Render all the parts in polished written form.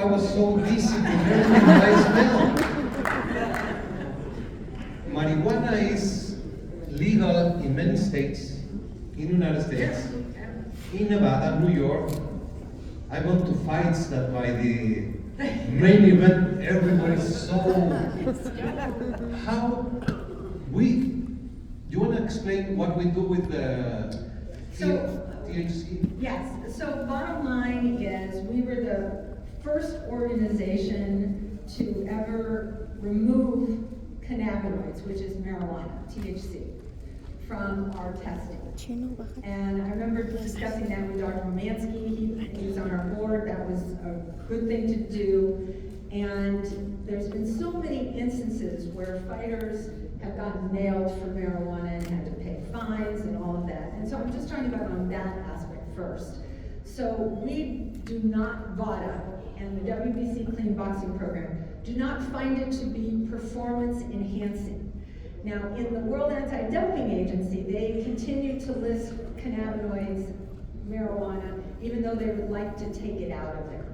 I was so busy preparing my smell. Marijuana is legal in many states, in the United States, in Nevada, New York. I went to fights that by the main event, everybody's so. How we? Do you want to explain what we do with the THC? Yes, so bottom line is we were the first organization to ever remove cannabinoids, which is marijuana, THC, from our testing. And I remember discussing that with Dr. Romansky. He was on our board. That was a good thing to do. And there's been so many instances where fighters have gotten nailed for marijuana and had to pay fines and all of that. And so I'm just talking about on that aspect first. So we do not, Vada and the WBC Clean Boxing Program, do not find it to be performance enhancing. Now, in the World Anti-Doping Agency, they continue to list cannabinoids, marijuana, even though they would like to take it out of there.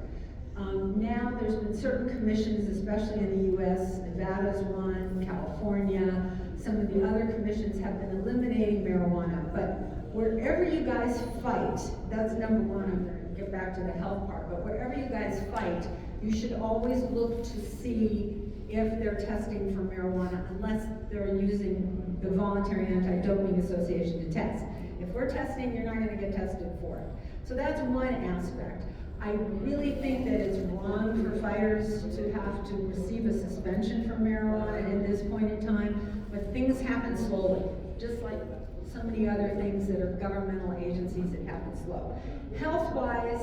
Now, there's been certain commissions, especially in the US, Vada's one, California, some of the other commissions have been eliminating marijuana, but wherever you guys fight, that's number one, I'm gonna get back to the health part, but wherever you guys fight, you should always look to see if they're testing for marijuana, unless they're using the Voluntary Anti-Doping Association to test. If we're testing, you're not gonna get tested for it. So that's one aspect. I really think that it's wrong for fighters to have to receive a suspension for marijuana at this point in time, but things happen slowly, just like so many other things that are governmental agencies that happen slow. Health-wise,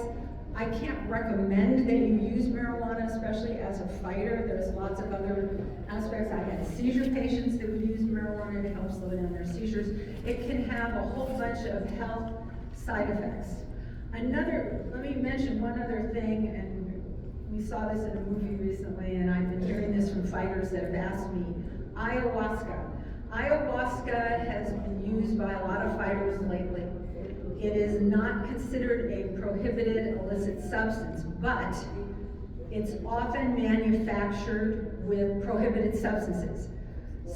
I can't recommend that you use marijuana, especially as a fighter. There's lots of other aspects. I had seizure patients that would use marijuana to help slow down their seizures. It can have a whole bunch of health side effects. Let me mention one other thing, and we saw this in a movie recently, and I've been hearing this from fighters that have asked me, ayahuasca. Ayahuasca has been used by a lot of fighters lately. It is not considered a prohibited illicit substance, but it's often manufactured with prohibited substances.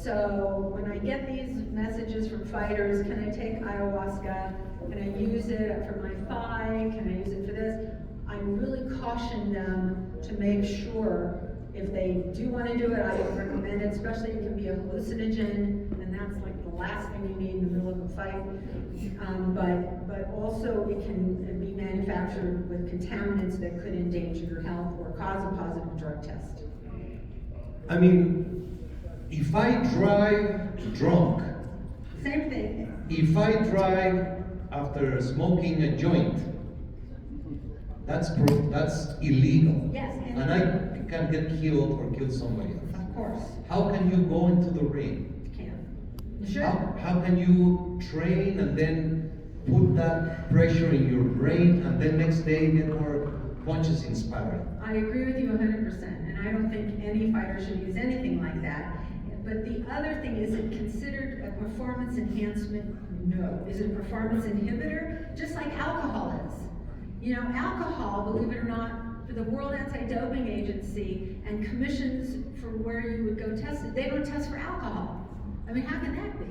So when I get these messages from fighters, can I take ayahuasca? Can I use it for my thigh? Can I use it for this? I really caution them to make sure if they do want to do it, I don't recommend it, especially it can be a hallucinogen, and that's like the last thing you need in the middle of a fight. But also it can be manufactured with contaminants that could endanger your health or cause a positive drug test. I mean, if I drive drunk, same thing. If I drive after smoking a joint, that's illegal. Yes. And I can get killed or kill somebody else. Of course. How can you go into the ring? You can. Sure. How can you train and then put that pressure in your brain and then next day get more punches in sparring? I agree with you 100%, and I don't think any fighter should use anything like that. But the other thing, is it considered a performance enhancement? No. Is it a performance inhibitor? Just like alcohol is. You know, alcohol, believe it or not, for the World Anti-Doping Agency and commissions for where you would go test it, they don't test for alcohol. I mean, how can that be?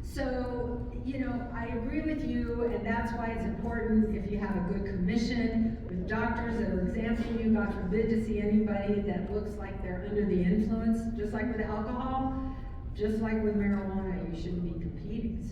So, you know, I agree with you, and that's why it's important if you have a good commission with doctors that will examine you. God forbid to see anybody that looks like they're under the influence, just like with alcohol, just like with marijuana, you shouldn't be competing.